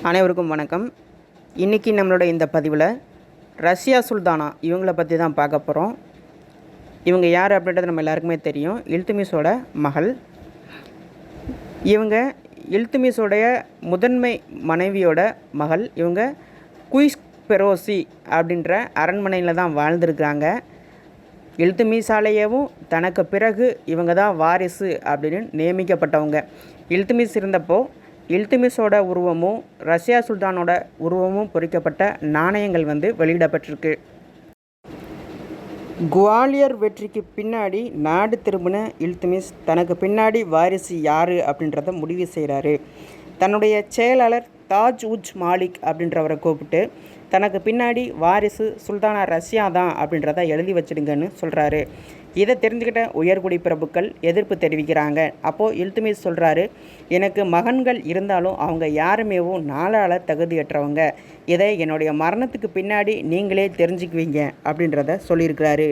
அனைவருக்கும் வணக்கம். இன்றைக்கி நம்மளோட இந்த பதிவில் ரஷ்யா சுல்தானா இவங்கள பற்றி தான் பார்க்க போகிறோம். இவங்க யார் அப்படின்றது நம்ம எல்லாருக்குமே தெரியும். இல்துமிஸோட மகள். இவங்க இல்துமிஸோடைய முதன்மை மனைவியோட மகள். இவங்க குயிஸ் பெரோசி அப்படின்ற அரண்மனையில் தான் வாழ்ந்துருக்காங்க. இல்துமிஸாலேயேவும் தனக்கு பிறகு இவங்க தான் வாரிசு அப்படின்னு நியமிக்கப்பட்டவங்க. இல்துமிஸ் இருந்தப்போ இல்துமிஸோட உருவமும் ரஷ்யா சுல்தானோட உருவமும் பொறிக்கப்பட்ட நாணயங்கள் வெளியிடப்பட்டிருக்கு. குவாலியர் வெற்றிக்கு பின்னாடி நாடு திரும்பின இல்துமிஸ் தனக்கு பின்னாடி வாரிசு யார் அப்படின்றத முடிவு செய்கிறாரு. தன்னுடைய செயலாளர் தாஜ் உஜ் மாலிக் அப்படின்றவரை கூப்பிட்டு தனக்கு பின்னாடி வாரிசு சுல்தானா ரஷ்யா தான் அப்படின்றத எழுதி வச்சிடுங்கன்னு சொல்கிறாரு. இதை தெரிஞ்சுக்கிட்ட உயர்குடி பிரபுக்கள் எதிர்ப்பு தெரிவிக்கிறாங்க. அப்போது இல்துமிஸ் சொல்கிறாரு, எனக்கு மகன்கள் இருந்தாலும் அவங்க யாருமேவும் நாளால் தகுதியற்றவங்க. இதை என்னுடைய மரணத்துக்கு பின்னாடி நீங்களே தெரிஞ்சுக்குவீங்க அப்படின்றத சொல்லியிருக்கிறாரு.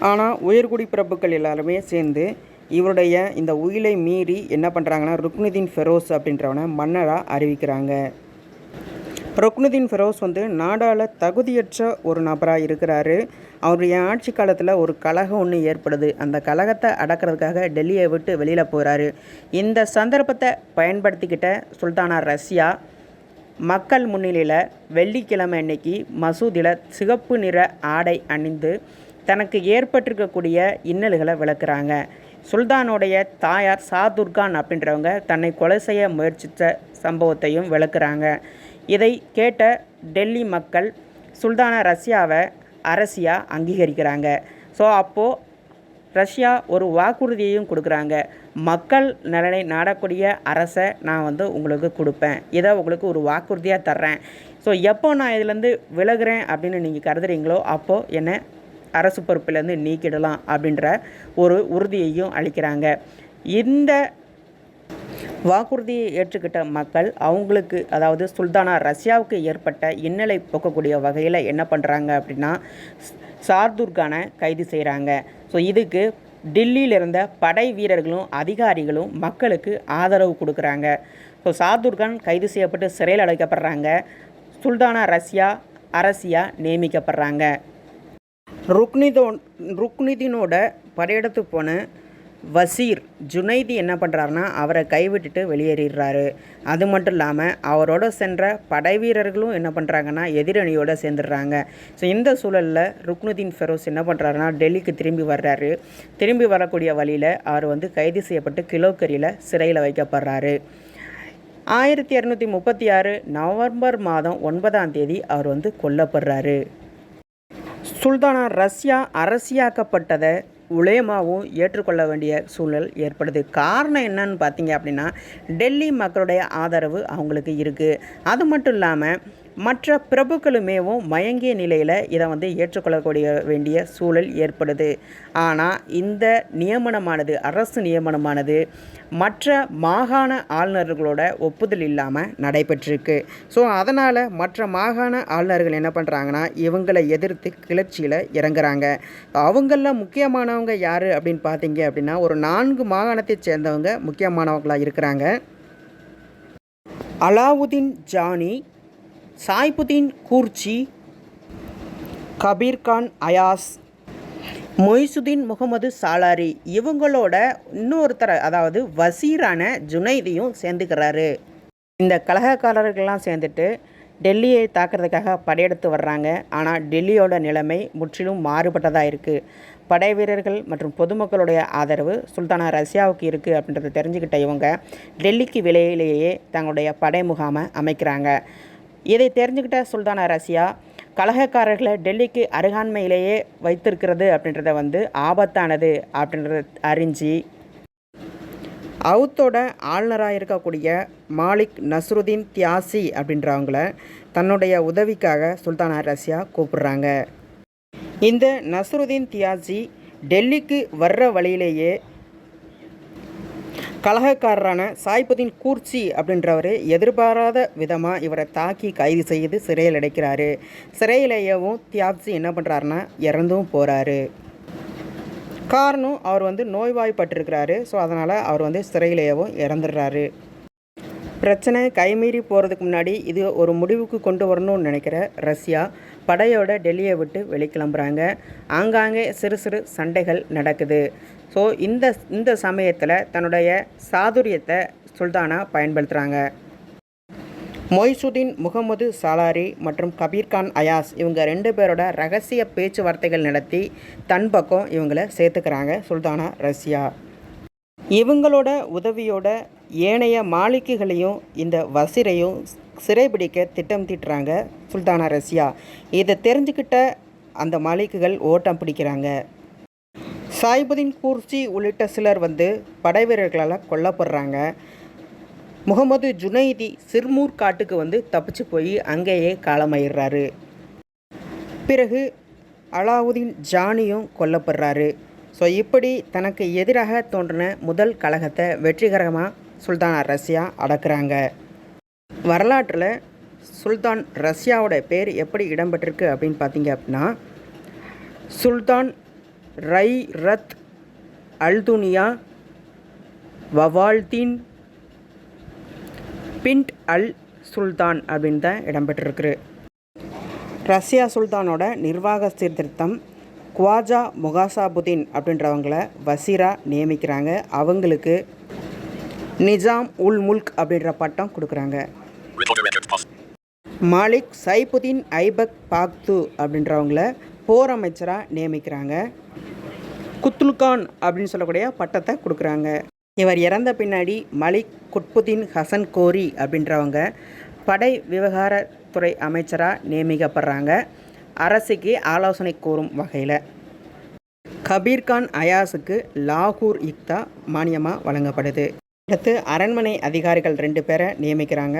ஆனால் உயர்குடி பிரபுக்கள் எல்லாருமே சேர்ந்து இவருடைய இந்த உயிலை மீறி என்ன பண்ணுறாங்கன்னா ருக்னுதீன் ஃபெரோஸ் அப்படின்றவனை மன்னராக அறிவிக்கிறாங்க. ருக்னுதீன் ஃபெரோஸ் நாடால் தகுதியற்ற ஒரு நபராக இருக்கிறாரு. அவருடைய ஆட்சி காலத்தில் ஒரு கலகம் ஒன்று ஏற்படுது. அந்த கலகத்தை அடக்கிறதுக்காக டெல்லியை விட்டு வெளியில் போகிறாரு. இந்த சந்தர்ப்பத்தை பயன்படுத்திக்கிட்ட சுல்தானா ரஷ்யா மக்கள் முன்னிலையில் வெள்ளிக்கிழமை அன்னைக்கு மசூதியில் சிகப்பு நிற ஆடை அணிந்து தனக்கு ஏற்பட்டிருக்கக்கூடிய இன்னல்களை விளக்குறாங்க. சுல்தானுடைய தாயார் சாதுர்கான் அப்படின்றவங்க தன்னை கொலை செய்ய முயற்சித்த சம்பவத்தையும் விளக்குறாங்க. இதை கேட்ட டெல்லி மக்கள் சுல்தானா ரஷ்யாவை அரசியாக அங்கீகரிக்கிறாங்க. ஸோ அப்போது ரஷ்யா ஒரு வாக்குறுதியையும் கொடுக்குறாங்க. மக்கள் நலனை நாடக்கூடிய அரசை நான் உங்களுக்கு கொடுப்பேன், இதை உங்களுக்கு ஒரு வாக்குறுதியாக தர்றேன். ஸோ எப்போ நான் இதிலேருந்து விலகுறேன் அப்படின்னு நீங்கள் கருதுறீங்களோ அப்போது என்னை அரசு பொறுப்பிலேருந்து நீக்கிடலாம் அப்படின்ற ஒரு உறுதியையும் அளிக்கிறாங்க. இந்த வாக்குறுதியை ஏற்றுக்கிட்ட மக்கள் அவங்களுக்கு, அதாவது சுல்தானா ரஷ்யாவுக்கு ஏற்பட்ட இன்னலை போக்கக்கூடிய வகையில் என்ன பண்ணுறாங்க அப்படின்னா சார்துர்கானை கைது செய்கிறாங்க. ஸோ இதுக்கு டில்லியில் இருந்த படை வீரர்களும் அதிகாரிகளும் மக்களுக்கு ஆதரவு கொடுக்குறாங்க. ஸோ சார்துர்கான் கைது செய்யப்பட்டு சிறையில் அடைக்கப்படுறாங்க. சுல்தானா ரஷ்யா அரசியாக நியமிக்கப்படுறாங்க. ருக்னுதீனோட படையெடுத்து போன வசீர் ஜுனைதி என்ன பண்ணுறாருனா அவரை கைவிட்டுட்டு வெளியேறிடுறாரு. அது மட்டும் இல்லாமல் அவரோட சென்ற படை வீரர்களும் என்ன பண்ணுறாங்கன்னா எதிரணியோடு சேர்ந்துடுறாங்க. ஸோ இந்த சூழலில் ருக்னுதீன் ஃபெரோஸ் என்ன பண்ணுறாருனா டெல்லிக்கு திரும்பி வர்றாரு. திரும்பி வரக்கூடிய வழியில் அவர் கைது செய்யப்பட்டு கிலோக்கரியில் சிறையில் வைக்கப்படுறாரு. 1236 நவம்பர் மாதம் 9ஆம் தேதி அவர் கொல்லப்படுறாரு. சுல்தானா ரஷ்யா அரசியாக்கப்பட்டதை உலேமாவும் ஏற்றுக்கொள்ள வேண்டிய சூழல் ஏற்படுது. காரணம் என்னன்னு பார்த்தீங்க அப்படின்னா டெல்லி மக்களுடைய ஆதரவு அவங்களுக்கு இருக்குது. அது மட்டும் இல்லாமல் மற்ற பிரபுக்களுமேவும் மயங்கிய நிலையில் இதை ஏற்றுக்கொள்ளக்கூடிய வேண்டிய சூழல் ஏற்படுது. ஆனால் இந்த நியமனமானது, அரசு நியமனமானது மற்ற மாகாண ஆளுநர்களோட ஒப்புதல் இல்லாமல் நடைபெற்றிருக்கு. ஸோ அதனால் மற்ற மாகாண ஆளுநர்கள் என்ன பண்ணுறாங்கன்னா இவங்களை எதிர்த்து கிளர்ச்சியில் இறங்குறாங்க. அவங்களில் முக்கியமானவங்க யார் அப்படின்னு பார்த்தீங்க அப்படின்னா ஒரு 4 மாகாணத்தை சேர்ந்தவங்க முக்கியமானவங்களாக இருக்கிறாங்க. அலாவுதீன் ஜானி, சாய்புதீன் கூர்ச்சி, கபீர்கான் அயாஸ், மொய்சுதீன் முகமது சாலாரி, இவங்களோட இன்னொருத்தர் அதாவது வசீரான ஜுனைதியும் சேர்ந்துக்கிறாரு. இந்த கலகக்காரர்கள்லாம் சேர்ந்துட்டு டெல்லியை தாக்குறதுக்காக படையெடுத்து வர்றாங்க. ஆனால் டெல்லியோட நிலைமை முற்றிலும் மாறுபட்டதாக இருக்குது. படை வீரர்கள் மற்றும் பொதுமக்களுடைய ஆதரவு சுல்தானா ரஷ்யாவுக்கு இருக்குது அப்படின்றத தெரிஞ்சுக்கிட்ட இவங்க டெல்லிக்கு வெளியிலேயே தங்களுடைய படை முகாமை அமைக்கிறாங்க. இதை தெரிஞ்சுக்கிட்ட சுல்தானா ரஷ்யா கலகக்காரர்களை டெல்லிக்கு அருகாண்மையிலேயே வைத்திருக்கிறது அப்படின்றத ஆபத்தானது அப்படின்றத அறிஞ்சு அவுத்தோட ஆளுநராக இருக்கக்கூடிய மாலிக் நஸ்ருதீன் தியாசி அப்படின்றவங்கள தன்னுடைய உதவிக்காக சுல்தானா ரஷ்யா கூப்பிடுறாங்க. இந்த நஸ்ருதீன் தியாசி டெல்லிக்கு வர்ற வழியிலேயே கலகக்காரரான சாய்புதீன் கூர்ச்சி அப்படின்றவர் எதிர்பாராத விதமாக இவரை தாக்கி கைது செய்து சிறையில் அடைக்கிறாரு. சிறையிலேயவும் தியாப்சி என்ன பண்ணுறாருன்னா இறந்தும் போகிறாரு. காரணம் அவர் நோய்வாய்ப்பட்டிருக்கிறாரு. ஸோ அதனால் அவர் சிறையிலேயவும் இறந்துடுறாரு. பிரச்சனை கைமீறி போகிறதுக்கு முன்னாடி இது ஒரு முடிவுக்கு கொண்டு வரணும்னு நினைக்கிற ரஷ்யா படையோட டெல்லியை விட்டு வெளிக்கிளம்புறாங்க. ஆங்காங்கே சிறு சிறு சண்டைகள் நடக்குது. ஸோ இந்த சமயத்தில் தன்னுடைய சாதுரியத்தை சுல்தானா பயன்படுத்துகிறாங்க. மொய்சுதீன் முகமது சாலாரி மற்றும் கபீர்கான் அயாஸ் இவங்க 2 பேரோட ரகசிய பேச்சுவார்த்தைகள் நடத்தி தன் பக்கம் இவங்களை சேர்த்துக்கிறாங்க சுல்தானா ரஷ்யா. இவங்களோட உதவியோட ஏனைய மாலிக்குகளையும் இந்த வசீரையும் சிறைபிடிக்க திட்டம் தீட்டுறாங்க சுல்தானா ரஷ்யா. இதை தெரிஞ்சுக்கிட்ட அந்த மாலிக்குகள் ஓட்டம் பிடிக்கிறாங்க. சாய்புதீன் கூர்சி உள்ளிட்ட சிலர் படை வீரர்களால் கொல்லப்படுறாங்க. முகமது ஜுனைதி சிர்மூர் காட்டுக்கு தப்பிச்சு போய் அங்கேயே காலமாயிடுறாரு. பிறகு அலாவுதீன் ஜானியும் கொல்லப்படுறாரு. ஸோ இப்படி தனக்கு எதிராக தோன்றின முதல் கலகத்தை வெற்றிகரமாக சுல்தானா ரஷ்யா அடக்குறாங்க. வரலாற்றில் சுல்தான் ரஷ்யாவோட பேர் எப்படி இடம்பெற்றிருக்கு அப்படின்னு பார்த்தீங்க அப்படின்னா, சுல்தான் ரை ரத் அல்துனியா வவால்தீன் பின்ட் அல் சுல்தான் அப்படின்னு தான் இடம்பெற்றிருக்கு. ரஷ்யா சுல்தானோட நிர்வாக சீர்திருத்தம் குவாஜா முகாசாபுதீன் அப்படின்றவங்கள வசீராக நியமிக்கிறாங்க. அவங்களுக்கு நிஜாம் உல் முல்க் அப்படின்ற பட்டம் கொடுக்குறாங்க. மாலிக் சைபுதீன் ஐபக் பாக்து அப்படின்றவங்கள போர் அமைச்சராக நியமிக்கிறாங்க. குத்துல்கான் அப்படின்னு சொல்லக்கூடிய பட்டத்தை கொடுக்குறாங்க. இவர் இறந்த பின்னாடி மலிக் குட்புதீன் ஹசன் கோரி அப்படின்றவங்க படை விவகாரத்துறை அமைச்சராக நியமிக்கப்படுறாங்க. அரசுக்கு ஆலோசனை கூறும் வகையில். கபீர்கான் அயாஸுக்கு லாகூர் இக்தா மானியமாக வழங்கப்படுது. அடுத்து அரண்மனை அதிகாரிகள் 2 பேரை நியமிக்கிறாங்க.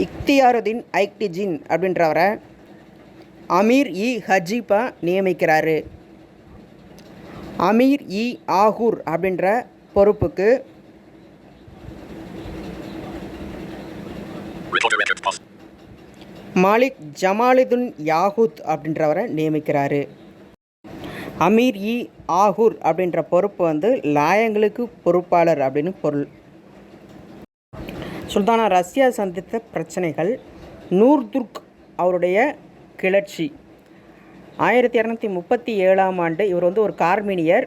இக்தியாருதீன் ஐக்டிஜின் அப்படின்றவரை அமீர் இ ஹஜீபா நியமிக்கிறாரு. அமீர் இ ஆகூர் அப்படின்ற பொறுப்புக்கு மாலிக் ஜமாலுதீன் யாகூத் அப்படின்றவரை நியமிக்கிறாரு. அமீர் இ ஆகூர் அப்படின்ற பொறுப்பு லாயங்களுக்கு பொறுப்பாளர் அப்படின்னு பொருள். சுல்தானா ரஷ்யா சந்தித்த பிரச்சனைகள். நூர்துர்க் அவருடைய கிளர்ச்சி 1237ஆம் ஆண்டு. இவர் ஒரு கார்மீனியர்.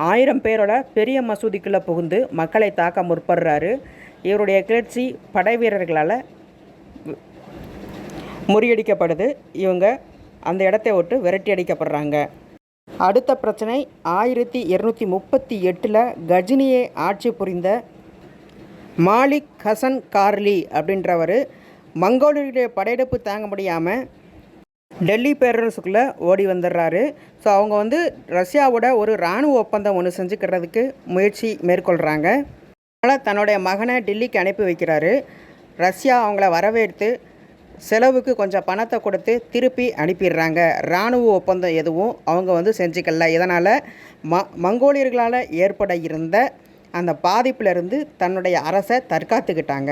1000 பேரோட பெரிய மசூதிக்குள்ளே புகுந்து மக்களை தாக்க முற்படுறாரு. இவருடைய கிளர்ச்சி படை வீரர்களால் முறியடிக்கப்படுது. இவங்க அந்த இடத்தை விட்டு விரட்டி அடிக்கப்படுறாங்க. அடுத்த பிரச்சனை 1238 கஜினியை ஆட்சி புரிந்த மாலிக் ஹசன் கார்லி அப்படின்றவர் மங்கோலியருடைய படையெடுப்பு தாங்க முடியாமல் டெல்லி பேரரசுக்குள்ளே ஓடி வந்துடுறாரு. ஸோ அவங்க ரஷ்யாவோட ஒரு இராணுவ ஒப்பந்தம் ஒன்று செஞ்சுக்கிறதுக்கு முயற்சி மேற்கொள்கிறாங்க. அதனால் தன்னுடைய மகனை டெல்லிக்கு அனுப்பி வைக்கிறாரு. ரஷ்யா அவங்கள வரவேற்று செலவுக்கு கொஞ்சம் பணத்தை கொடுத்து திருப்பி அனுப்பிடுறாங்க. இராணுவ ஒப்பந்தம் எதுவும் அவங்க செஞ்சுக்கல. இதனால் மங்கோலியர்களால் ஏற்பட இருந்த அந்த பாதிப்பிலிருந்து தன்னுடைய அரசை தற்காத்துக்கிட்டாங்க.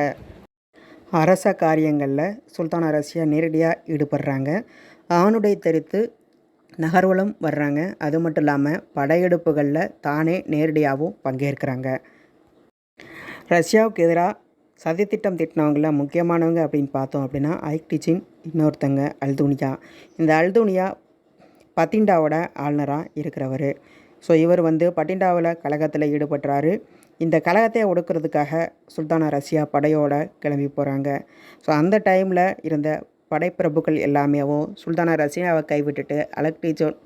அரச காரியங்களில் சுல்தானா ரஷ்யா நேரடியாக ஈடுபடுறாங்க. ஆணுடை தரித்து நகர்வலம் வர்றாங்க. அது மட்டும் இல்லாமல் படையெடுப்புகளில் தானே நேரடியாகவும் பங்கேற்கிறாங்க. ரஷ்யாவுக்கு எதிராக சதித்திட்டம் தீட்டினவங்களில் முக்கியமானவங்க அப்படின்னு பார்த்தோம் அப்படின்னா ஐக்டிஜின், இன்னொருத்தங்க அல்துனியா. இந்த அல்துனியா பத்திண்டாவோட ஆளுநராக இருக்கிறவர். ஸோ இவர் பட்டிண்டாவில் கலகத்தில் ஈடுபட்டுறாரு. இந்த கலகத்தை ஒடுக்கிறதுக்காக சுல்தானா ரஷ்யா படையோட கிளம்பி போகிறாங்க. ஸோ அந்த டைமில் இருந்த படைப்பிரபுக்கள் எல்லாமேவும் சுல்தானா ரஷ்யாவை கைவிட்டுட்டு அலக்டிஜோன்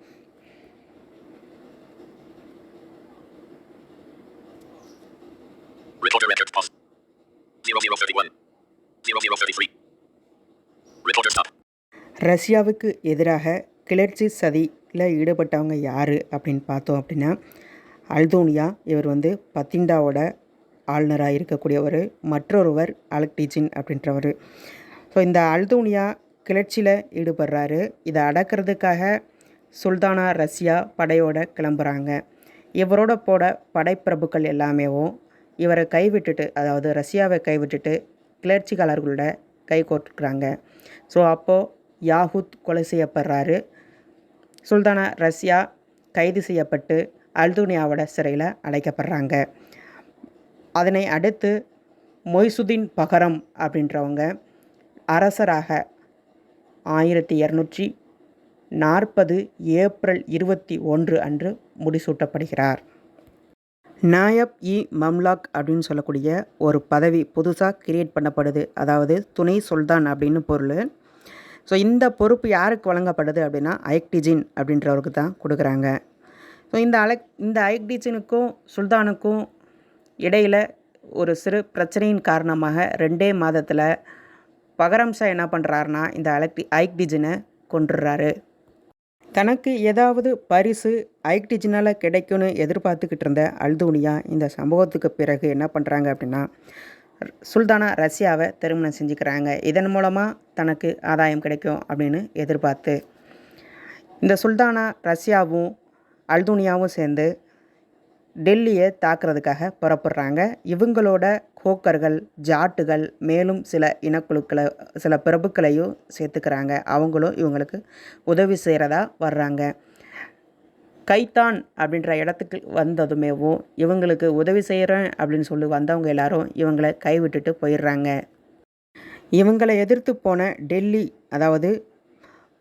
ரஷ்யாவுக்கு எதிராக கிளர்ச்சி சதியில் ஈடுபட்டவங்க யார் அப்படின்னு பார்த்தோம் அப்படின்னா அல்தோனியா. இவர் பத்திண்டாவோட ஆளுநராக இருக்கக்கூடியவர். மற்றொருவர் அலக்டிஜின் அப்படின்றவர். ஸோ இந்த அல்தோனியா கிளர்ச்சியில் ஈடுபடுறாரு. இதை அடக்கிறதுக்காக சுல்தானா ரஷ்யா படையோட கிளம்புறாங்க. இவரோட படைப்பிரபுக்கள் எல்லாமேவும் இவரை கைவிட்டுட்டு, அதாவது ரஷ்யாவை கைவிட்டுட்டு கிளர்ச்சிக்காரர்களோட கை கோர்த்துக்கிறாங்க. ஸோ அப்போது யாகூத் கொலை செய்யப்படுறாரு. சுல்தானா ரஷ்யா கைது செய்யப்பட்டு அல்துனியாவோட சிறையில் அடைக்கப்படுறாங்க. அதனை அடுத்து மொய்சுதீன் பகரம் அப்படின்றவங்க அரசராக 1240 ஏப்ரல் 21 அன்று முடிசூட்டப்படுகிறார். நாயப் இ மம்லாக் அப்படின்னு சொல்லக்கூடிய ஒரு பதவி புதுசாக கிரியேட் பண்ணப்படுது. அதாவது துணை சுல்தான் அப்படின்னு பொருள். ஸோ இந்த பொறுப்பு யாருக்கு வழங்கப்படுது அப்படின்னா ஐக்டிஜின் அப்படின்றவருக்கு தான் கொடுக்குறாங்க. ஸோ இந்த ஐக்டிஜினுக்கும் சுல்தானுக்கும் இடையில் ஒரு சிறு பிரச்சனையின் காரணமாக 2 மாதத்தில் பகரம் ஷா என்ன பண்ணுறாருனா இந்த ஐக்டிஜினை கொன்றுறாரு. தனக்கு ஏதாவது பரிசு ஐக்டிஜினால் கிடைக்கும்னு எதிர்பார்த்துக்கிட்டு இருந்த அல்தூனியா இந்த சம்பவத்துக்கு பிறகு என்ன பண்ணுறாங்க அப்படின்னா சுல்தானா ரஷ்யாவை திருமணம் செஞ்சுக்கிறாங்க. இதன் மூலமாக தனக்கு ஆதாயம் கிடைக்கும் அப்படின்னு எதிர்பார்த்து இந்த சுல்தானா ரஷ்யாவும் அல்தூனியாவும் சேர்ந்து டெல்லியை தாக்குறதுக்காக புறப்படுறாங்க. இவங்களோட கோக்கர்கள், ஜாட்டுகள், மேலும் சில இனக்குழுக்களை, சில பிரபுக்களையும் சேர்த்துக்கிறாங்க. அவங்களும் இவங்களுக்கு உதவி செய்கிறதா வர்றாங்க. கைத்தான் அப்படின்ற இடத்துக்கு வந்ததுமேவும் இவங்களுக்கு உதவி செய்கிறேன் அப்படின்னு சொல்லி வந்தவங்க எல்லாரும் இவங்களை கைவிட்டுட்டு போயிடுறாங்க. இவங்களை எதிர்த்து போன டெல்லி, அதாவது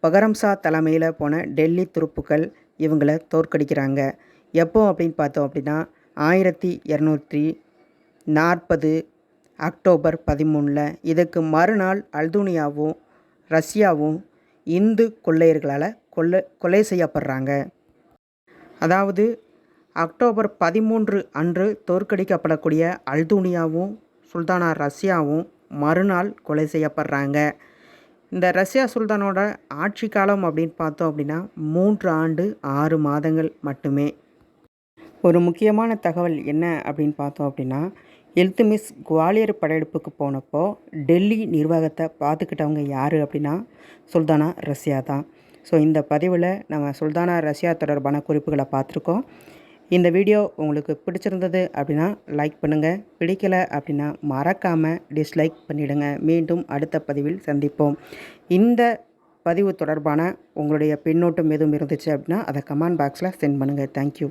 பகரம் ஷா தலைமையில் போன டெல்லி துருப்புக்கள் இவங்களை தோற்கடிக்கிறாங்க. எப்போ அப்படின்னு பார்த்தோம் அப்படின்னா 1240 அக்டோபர் 13. இதுக்கு மறுநாள் அல்தூனியாவும் ரஷ்யாவும் இந்து கொள்ளையர்களால் கொலை செய்யப்படுறாங்க. அதாவது அக்டோபர் 13 அன்று தோற்கடிக்கப்படக்கூடிய அல்தூனியாவும் சுல்தானா ரஷ்யாவும் மறுநாள் கொலை செய்யப்படுறாங்க. இந்த ரஷ்யா சுல்தானோட ஆட்சி காலம் அப்படின்னு பார்த்தோம் அப்படின்னா 3 ஆண்டு 6 மாதங்கள் மட்டுமே. ஒரு முக்கியமான தகவல் என்ன அப்படின்னு பார்த்தோம் அப்படின்னா இல்துமிஸ் குவாலியர் படையெடுப்புக்கு போனப்போ டெல்லி நிர்வாகத்தை பார்த்துக்கிட்டவங்க யார் அப்படின்னா சுல்தானா ரஷ்யா தான். ஸோ இந்த பதிவில் நம்ம சுல்தானா ரஷ்யா தொடர்பான குறிப்புகளை பார்த்துருக்கோம். இந்த வீடியோ உங்களுக்கு பிடிச்சிருந்தது அப்படின்னா லைக் பண்ணுங்கள், பிடிக்கலை அப்படின்னா மறக்காமல் டிஸ்லைக் பண்ணிவிடுங்க. மீண்டும் அடுத்த பதிவில் சந்திப்போம். இந்த பதிவு தொடர்பான உங்களுடைய பின்னோட்டம் எதுவும் இருந்துச்சு அப்படின்னா அதை கமெண்ட் பாக்ஸில் சென்ட் பண்ணுங்கள். தேங்க்யூ.